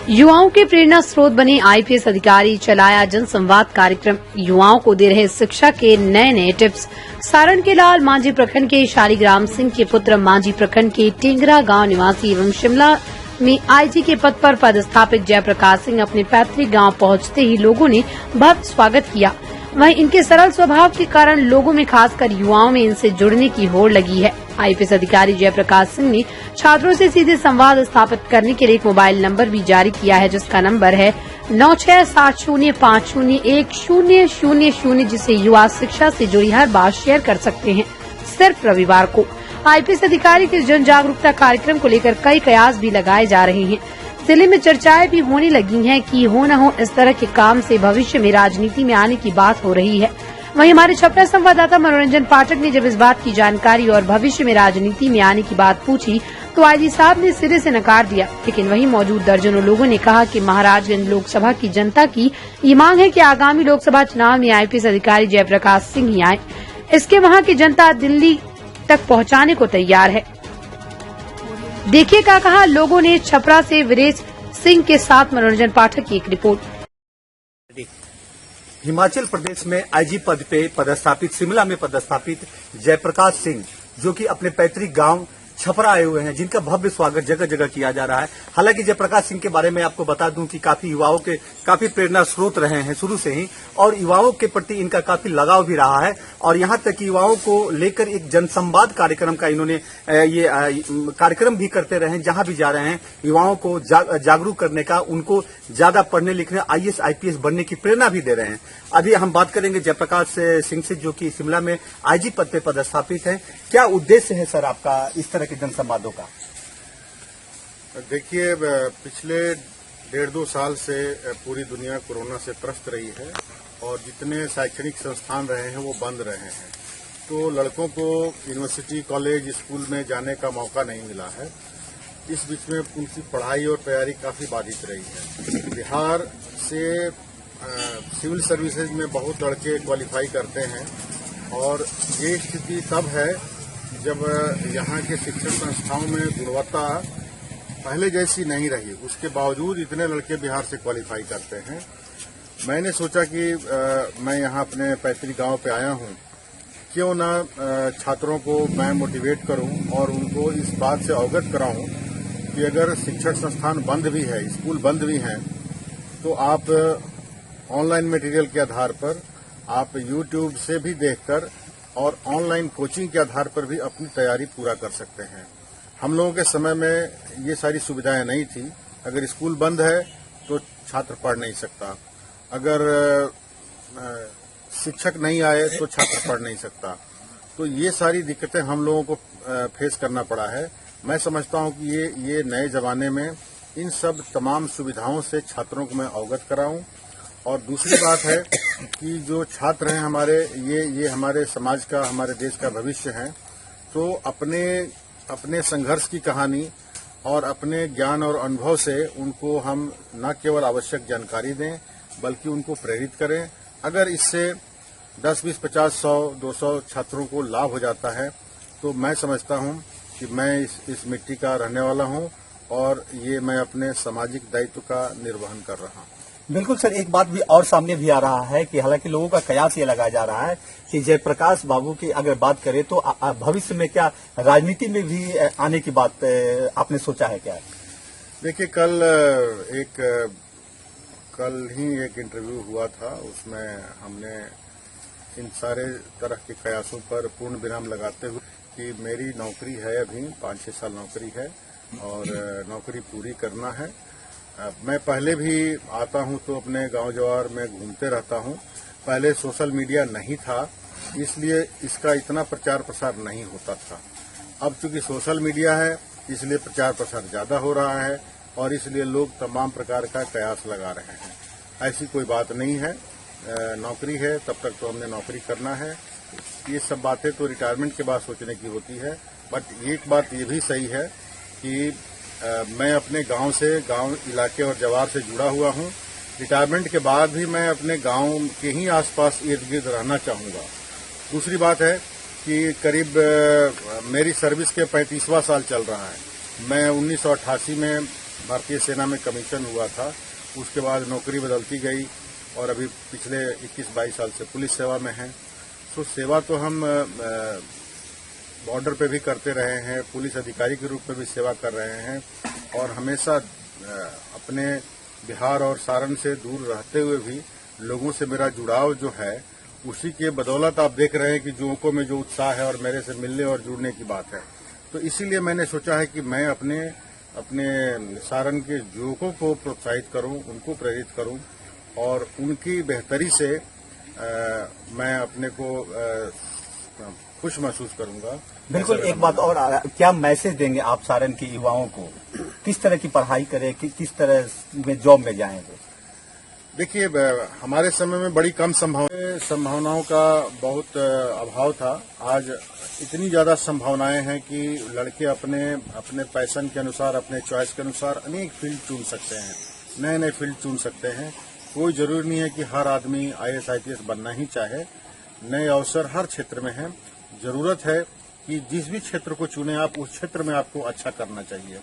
युवाओं के प्रेरणा स्रोत बने आईपीएस अधिकारी चलाया जनसंवाद कार्यक्रम। युवाओं को दे रहे शिक्षा के नए नए टिप्स। सारण के लाल मांझी प्रखंड के शालिग्राम सिंह के पुत्र मांझी प्रखंड के टेंगरा गांव निवासी एवं शिमला में आईजी के पद पर पदस्थापित जयप्रकाश सिंह अपने पैतृक गांव पहुंचते ही लोगों ने भव्य स्वागत किया। वहीं इनके सरल स्वभाव के कारण लोगों में खासकर युवाओं में इनसे जुड़ने की होड़ लगी है। आईपीएस अधिकारी जयप्रकाश सिंह ने छात्रों से सीधे संवाद स्थापित करने के लिए एक मोबाइल नंबर भी जारी किया है, जिसका नंबर है 9670501000, जिसे युवा शिक्षा से जुड़ी हर बात शेयर कर सकते हैं। सिर्फ रविवार को आईपीएस अधिकारी के जन जागरूकता कार्यक्रम को लेकर कई कयास भी लगाए जा रहे हैं। जिले में चर्चाएं भी होने लगी हैं कि हो न हो इस तरह के काम से भविष्य में राजनीति में आने की बात हो रही है। वहीं हमारे छपरा संवाददाता मनोरंजन पाठक ने जब इस बात की जानकारी और भविष्य में राजनीति में आने की बात पूछी तो आईजी साहब ने सिरे से नकार दिया। लेकिन वहीं मौजूद दर्जनों लोगों ने कहा कि महाराजगंज लोकसभा की जनता की ये मांग है कि आगामी लोकसभा चुनाव में आईपीएस अधिकारी जयप्रकाश सिंह ही आए। इसके वहां की जनता दिल्ली तक पहुंचाने को तैयार है। देखिए क्या कहा लोगों ने। छपरा से वीरेश सिंह के साथ मनोरंजन पाठक की एक रिपोर्ट। हिमाचल प्रदेश में आईजी पद पे पदस्थापित, शिमला में पदस्थापित जयप्रकाश सिंह, जो कि अपने पैतृक गांव छपरा आए हुए हैं, जिनका भव्य स्वागत जगह जगह किया जा रहा है। हालांकि जयप्रकाश सिंह के बारे में आपको बता दूं कि काफी युवाओं के काफी प्रेरणा स्रोत रहे हैं शुरू से ही, और युवाओं के प्रति इनका काफी लगाव भी रहा है। और यहां तक कि युवाओं को लेकर एक जनसंवाद कार्यक्रम का इन्होंने ये कार्यक्रम भी करते रहे। जहां भी जा रहे हैं युवाओं को जागरूक करने का, उनको ज्यादा पढ़ने लिखने, आईएएस आईपीएस बनने की प्रेरणा भी दे रहे हैं। अभी हम बात करेंगे जयप्रकाश सिंह से, जो कि शिमला में आईजी पद पे पदस्थापित है। क्या उद्देश्य है सर आपका इस तरह के जनसंवादों का? देखिए, पिछले 1.5-2 साल से पूरी दुनिया कोरोना से त्रस्त रही है और जितने शैक्षणिक संस्थान रहे हैं वो बंद रहे हैं, तो लड़कों को यूनिवर्सिटी, कॉलेज, स्कूल में जाने का मौका नहीं मिला है। इस बीच में उनकी पढ़ाई और तैयारी काफी बाधित रही है। बिहार से सिविल सर्विसेज में बहुत लड़के क्वालिफाई करते हैं और ये स्थिति तब है जब यहाँ के शिक्षण संस्थाओं में गुणवत्ता पहले जैसी नहीं रही। उसके बावजूद इतने लड़के बिहार से क्वालिफाई करते हैं। मैंने सोचा कि मैं यहाँ अपने पैतृक गांव पे आया हूँ, क्यों ना छात्रों को मैं मोटिवेट करूँ और उनको इस बात से अवगत कराऊँ कि अगर शिक्षण संस्थान बंद भी है, स्कूल बंद भी हैं, तो आप ऑनलाइन मटेरियल के आधार पर, आप यूट्यूब से भी देखकर और ऑनलाइन कोचिंग के आधार पर भी अपनी तैयारी पूरा कर सकते हैं। हम लोगों के समय में ये सारी सुविधाएं नहीं थी। अगर स्कूल बंद है तो छात्र पढ़ नहीं सकता, अगर शिक्षक नहीं आए तो छात्र पढ़ नहीं सकता। तो ये सारी दिक्कतें हम लोगों को फेस करना पड़ा है। मैं समझता हूं कि ये नए जमाने में इन सब तमाम सुविधाओं से छात्रों को मैं अवगत कराऊं। और दूसरी बात है कि जो छात्र हैं हमारे, ये हमारे समाज का, हमारे देश का भविष्य है। तो अपने संघर्ष की कहानी और अपने ज्ञान और अनुभव से उनको हम न केवल आवश्यक जानकारी दें, बल्कि उनको प्रेरित करें। अगर इससे 10, 20, 50, 100, 200 छात्रों को लाभ हो जाता है तो मैं समझता हूं कि मैं इस मिट्टी का रहने वाला हूं और ये मैं अपने सामाजिक दायित्व का निर्वहन कर रहा हूं। बिल्कुल सर, एक बात भी और सामने भी आ रहा है कि हालांकि लोगों का कयास ये लगाया जा रहा है कि जयप्रकाश बाबू की अगर बात करें तो भविष्य में क्या राजनीति में भी आने की बात आपने सोचा है क्या? देखिए, कल ही एक इंटरव्यू हुआ था, उसमें हमने इन सारे तरह के कयासों पर पूर्ण विराम लगाते हुए कि मेरी नौकरी है, अभी 5-6 साल नौकरी है और नौकरी पूरी करना है। मैं पहले भी आता हूं तो अपने गांव जवार में घूमते रहता हूं। पहले सोशल मीडिया नहीं था, इसलिए इसका इतना प्रचार प्रसार नहीं होता था। अब चूंकि सोशल मीडिया है, इसलिए प्रचार प्रसार ज्यादा हो रहा है और इसलिए लोग तमाम प्रकार का कयास लगा रहे हैं। ऐसी कोई बात नहीं है। नौकरी है तब तक तो हमने नौकरी करना है। ये सब बातें तो रिटायरमेंट के बाद सोचने की होती है। बट एक बात ये भी सही है कि मैं अपने गांव से, गांव इलाके और जवार से जुड़ा हुआ हूं। रिटायरमेंट के बाद भी मैं अपने गांव के ही आसपास इर्द गिर्द रहना चाहूंगा। दूसरी बात है कि करीब मेरी सर्विस के 35वां साल चल रहा है। मैं 1988 में भारतीय सेना में कमीशन हुआ था। उसके बाद नौकरी बदलती गई और अभी पिछले 21-22 साल से पुलिस सेवा में हैं। तो सेवा तो हम बॉर्डर पे भी करते रहे हैं, पुलिस अधिकारी के रूप में भी सेवा कर रहे हैं और हमेशा अपने बिहार और सारण से दूर रहते हुए भी लोगों से मेरा जुड़ाव जो है उसी के बदौलत आप देख रहे हैं कि युवकों में जो उत्साह है और मेरे से मिलने और जुड़ने की बात है। तो इसीलिए मैंने सोचा है कि मैं अपने सारण के युवकों को प्रोत्साहित करूं, उनको प्रेरित करूं और उनकी बेहतरी से मैं अपने को खुश महसूस करूंगा। बिल्कुल। एक बात और, क्या मैसेज देंगे आप सारण के युवाओं को, किस तरह की पढ़ाई करें, किस तरह में जॉब में जाएंगे? देखिए, हमारे समय में बड़ी कम संभावनाओं का बहुत अभाव था। आज इतनी ज्यादा संभावनाएं हैं कि लड़के अपने पैशन के अनुसार, अपने चॉइस के अनुसार अनेक फील्ड चुन सकते हैं, नए नए फील्ड चुन सकते हैं। कोई जरूरी नहीं है कि हर आदमी IAS IPS बनना ही चाहे। नए अवसर हर क्षेत्र में हैं। जरूरत है कि जिस भी क्षेत्र को चुने आप, उस क्षेत्र में आपको अच्छा करना चाहिए।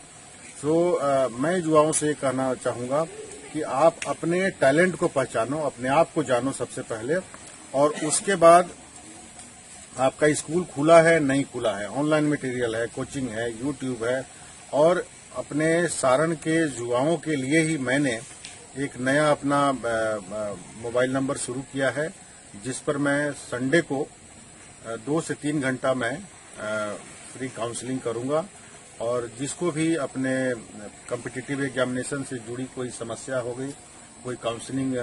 तो मैं युवाओं से ये कहना चाहूंगा कि आप अपने टैलेंट को पहचानो, अपने आप को जानो सबसे पहले, और उसके बाद आपका स्कूल खुला है नहीं खुला है, ऑनलाइन मटेरियल है, कोचिंग है, यूट्यूब है। और अपने सारण के युवाओं के लिए ही मैंने एक नया अपना मोबाइल नंबर शुरू किया है, जिस पर मैं संडे को 2 से 3 घंटा मैं फ्री काउंसलिंग करूंगा। और जिसको भी अपने कॉम्पिटिटिव एग्जामिनेशन से जुड़ी कोई समस्या हो गई, कोई काउंसलिंग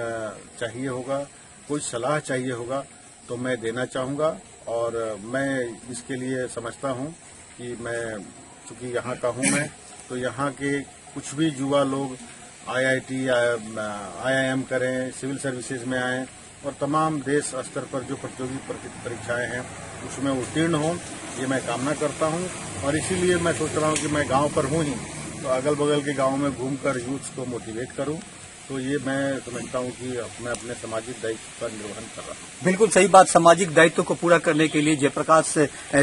चाहिए होगा, कोई सलाह चाहिए होगा, तो मैं देना चाहूंगा। और मैं इसके लिए समझता हूं कि मैं चूंकि यहाँ का हूं मैं, तो यहाँ के कुछ भी युवा लोग IIT IIM करें, सिविल सर्विसेज में आएं और तमाम देश स्तर पर जो प्रतियोगी परीक्षाएं हैं उसमें उत्तीर्ण हों, ये मैं कामना करता हूं। और इसीलिए मैं सोच रहा हूं कि मैं गांव पर हूं ही, तो अगल बगल के गांव में घूमकर यूथ को मोटिवेट करूं। तो ये मैं समझता हूं कि मैं अपने सामाजिक दायित्व का निर्वहन कर रहा हूं। बिल्कुल सही बात। सामाजिक दायित्व को पूरा करने के लिए जयप्रकाश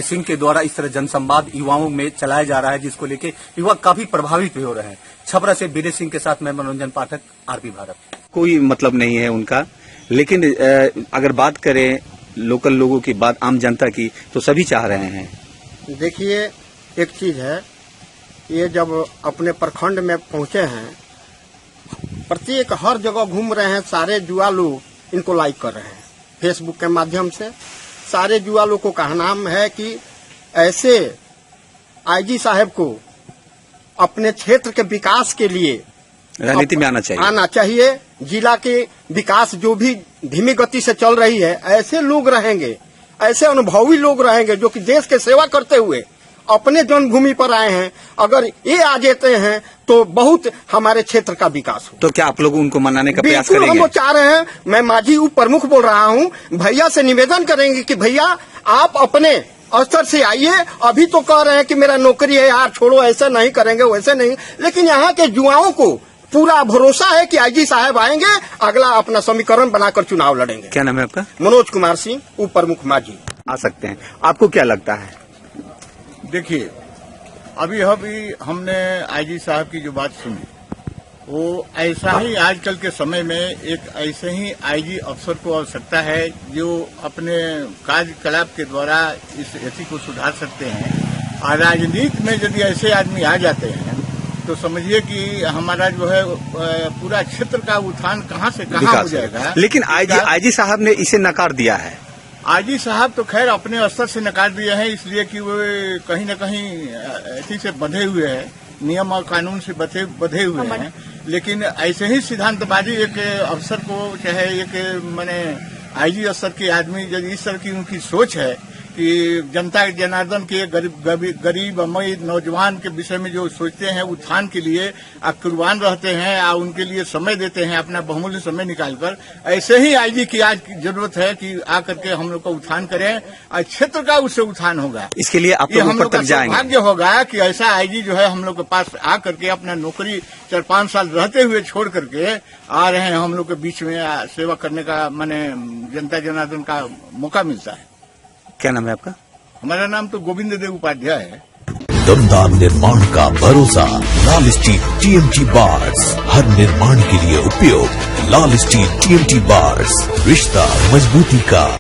सिंह के द्वारा इस तरह जनसंवाद युवाओं में चलाया जा रहा है, जिसको लेके युवा काफी प्रभावित भी हो रहे हैं। छपरा से बीरे सिंह के साथ मैं मनोरंजन पाठक, RP भारत। कोई मतलब नहीं है उनका, लेकिन अगर बात करें लोकल लोगों की, बात आम जनता की, तो सभी चाह रहे हैं। देखिए, एक चीज है, ये जब अपने प्रखंड में पहुंचे हैं, प्रत्येक हर जगह घूम रहे हैं, सारे युवा लोग इनको लाइक कर रहे हैं फेसबुक के माध्यम से। सारे युवा लोग को कहना है कि ऐसे IG साहब को अपने क्षेत्र के विकास के लिए राजनीति में आना चाहिए। जिला के विकास जो भी धीमी गति से चल रही है, ऐसे लोग रहेंगे, ऐसे अनुभवी लोग रहेंगे जो कि देश के सेवा करते हुए अपने जन्मभूमि पर आए हैं। अगर ये आ जाते हैं तो बहुत हमारे क्षेत्र का विकास हो। तो क्या आप लोग उनको मनाने का प्रयास करेंगे? हम वो चाह रहे हैं। मैं मांझी उप प्रमुख बोल रहा हूँ, भैया से निवेदन करेंगे कि भैया आप अपने स्तर से आइए। अभी तो कह रहे हैं कि मेरा नौकरी है यार, छोड़ो, ऐसे नहीं करेंगे, वैसे नहीं। लेकिन यहाँ के युवाओं को पूरा भरोसा है कि IG साहब आएंगे, अगला अपना समीकरण बनाकर चुनाव लड़ेंगे। क्या नाम है आपका? मनोज कुमार सिंह, उप प्रमुख मांझी। आ सकते हैं। आपको क्या लगता है? देखिए, अभी हमने IG साहब की जो बात सुनी, वो ऐसा ही आजकल के समय में एक ऐसे ही IG अफसर को आवश्यकता है जो अपने कार्यकलाप के द्वारा इस स्थिति को सुधार सकते हैं। और राजनीति में यदि ऐसे आदमी आ जाते हैं तो समझिए कि हमारा जो है पूरा क्षेत्र का उत्थान कहाँ से कहाँ हो जाएगा। लेकिन IG साहब ने इसे नकार दिया है। IG साहब तो खैर अपने स्तर से नकार दिए हैं, इसलिए कि वो कहीं न कहीं इसी से बंधे हुए हैं, नियम और कानून से बंधे हुए हैं। लेकिन ऐसे ही सिद्धांतवादी एक अफसर को, चाहे एक मैंने IG स्तर के आदमी, यदि इस तरह की उनकी सोच है कि जनता जनार्दन के गरीब अमीर नौजवान के विषय में जो सोचते हैं, उत्थान के लिए कुर्बान रहते हैं और उनके लिए समय देते हैं, अपना बहुमूल्य समय निकालकर, ऐसे ही IG की आज की जरूरत है कि आकर के हम लोग का उत्थान करें और क्षेत्र का उससे उत्थान होगा। इसके लिए आप लोग ऊपर तक जाएंगे। भाग्य होगा कि ऐसा IG जो है हम लोग के पास आकर के अपना नौकरी 4-5 साल रहते हुए छोड़ करके आ रहे हैं, हम लोग के बीच में सेवा करने का माने जनता जनार्दन का मौका मिलता है। क्या नाम है आपका? हमारा नाम तो गोविंद देव उपाध्याय है। दमदार निर्माण का भरोसा। लाल स्टील TMT बार्स, हर निर्माण के लिए उपयोग। लाल स्टील TMT बार्स, रिश्ता मजबूती का।